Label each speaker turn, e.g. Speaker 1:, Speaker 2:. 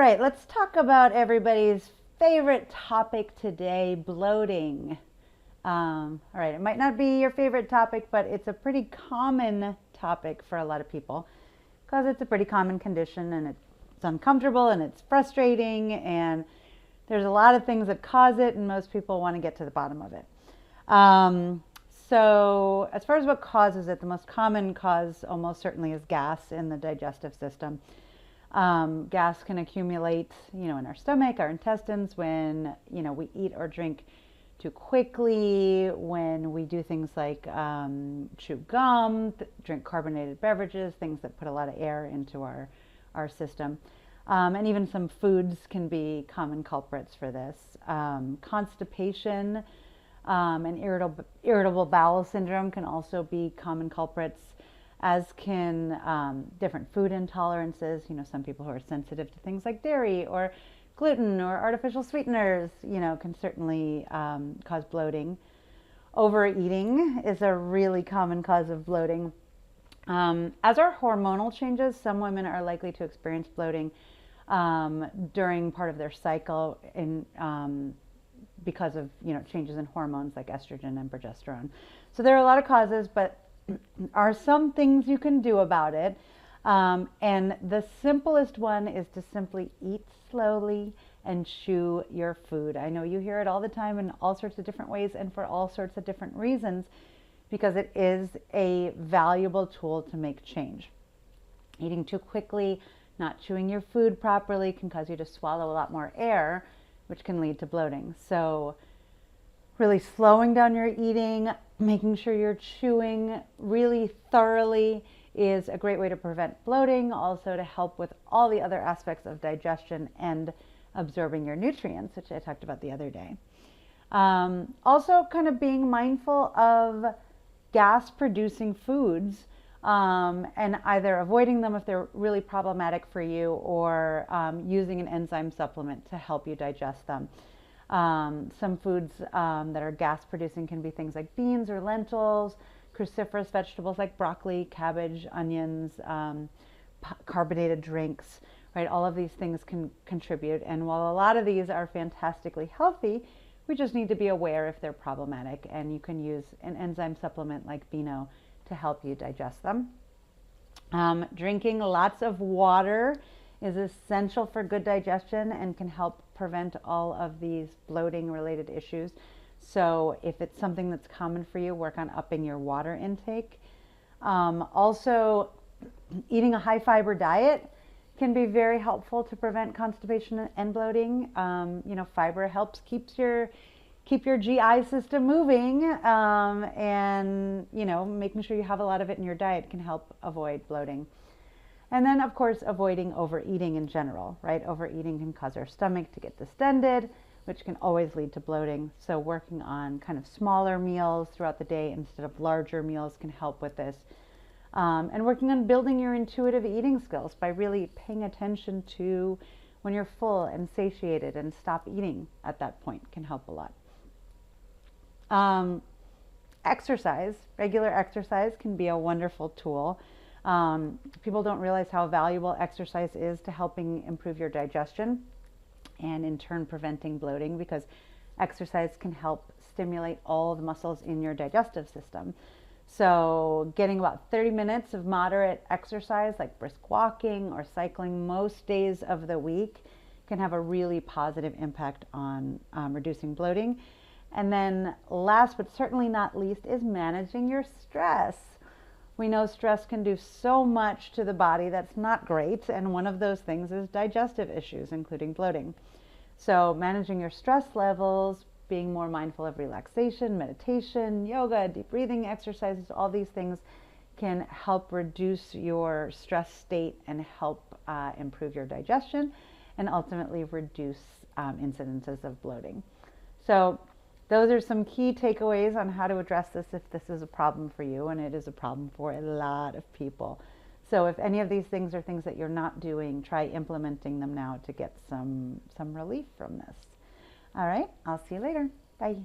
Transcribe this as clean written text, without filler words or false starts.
Speaker 1: right, let's talk about everybody's favorite topic today, bloating. All right, it might not be your favorite topic, but it's a pretty common topic for a lot of people because it's a pretty common condition and it's uncomfortable and it's frustrating and there's a lot of things that cause it and most people want to get to the bottom of it. So as far as what causes it, the most common cause almost certainly is gas in the digestive system. Gas can accumulate, in our stomach, our intestines, when, we eat or drink too quickly, when we do things like chew gum, drink carbonated beverages, things that put a lot of air into our system. And even some foods can be common culprits for this. Constipation and irritable bowel syndrome can also be common culprits, as can different food intolerances. Some people who are sensitive to things like dairy or gluten or artificial sweeteners, can certainly cause bloating. Overeating is a really common cause of bloating. As our hormonal changes, some women are likely to experience bloating during part of their cycle because of changes in hormones like estrogen and progesterone. So there are a lot of causes, but are some things you can do about it. And the simplest one is to simply eat slowly and chew your food. I know you hear it all the time in all sorts of different ways and for all sorts of different reasons, because it is a valuable tool to make change. Eating too quickly, not chewing your food properly can cause you to swallow a lot more air, which can lead to bloating. So really slowing down your eating, making sure you're chewing really thoroughly is a great way to prevent bloating, also to help with all the other aspects of digestion and absorbing your nutrients, which I talked about the other day. Also kind of being mindful of gas producing foods, and either avoiding them if they're really problematic for you, or using an enzyme supplement to help you digest them. Some foods that are gas producing can be things like beans or lentils, cruciferous vegetables like broccoli, cabbage, onions, carbonated drinks, right? All of these things can contribute. And while a lot of these are fantastically healthy, we just need to be aware if they're problematic. And you can use an enzyme supplement like Beano to help you digest them. Drinking lots of water is essential for good digestion and can help prevent all of these bloating related issues. So if it's something that's common for you, work on upping your water intake. Also, eating a high fiber diet can be very helpful to prevent constipation and bloating. Fiber helps keep your GI system moving, and making sure you have a lot of it in your diet can help avoid bloating. And then, of course, avoiding overeating in general, right? Overeating can cause our stomach to get distended, which can always lead to bloating. So working on kind of smaller meals throughout the day instead of larger meals can help with this. And working on building your intuitive eating skills by really paying attention to when you're full and satiated, and stop eating at that point can help a lot. Exercise, regular exercise can be a wonderful tool. People don't realize how valuable exercise is to helping improve your digestion and in turn preventing bloating, because exercise can help stimulate all the muscles in your digestive system. So getting about 30 minutes of moderate exercise like brisk walking or cycling most days of the week can have a really positive impact on reducing bloating. And then last but certainly not least is managing your stress. We know stress can do so much to the body that's not great, and one of those things is digestive issues, including bloating. So managing your stress levels, being more mindful of relaxation, meditation, yoga, deep breathing exercises, all these things can help reduce your stress state and help improve your digestion and ultimately reduce incidences of bloating. So those are some key takeaways on how to address this if this is a problem for you, and it is a problem for a lot of people. So if any of these things are things that you're not doing, try implementing them now to get some relief from this. All right, I'll see you later. Bye.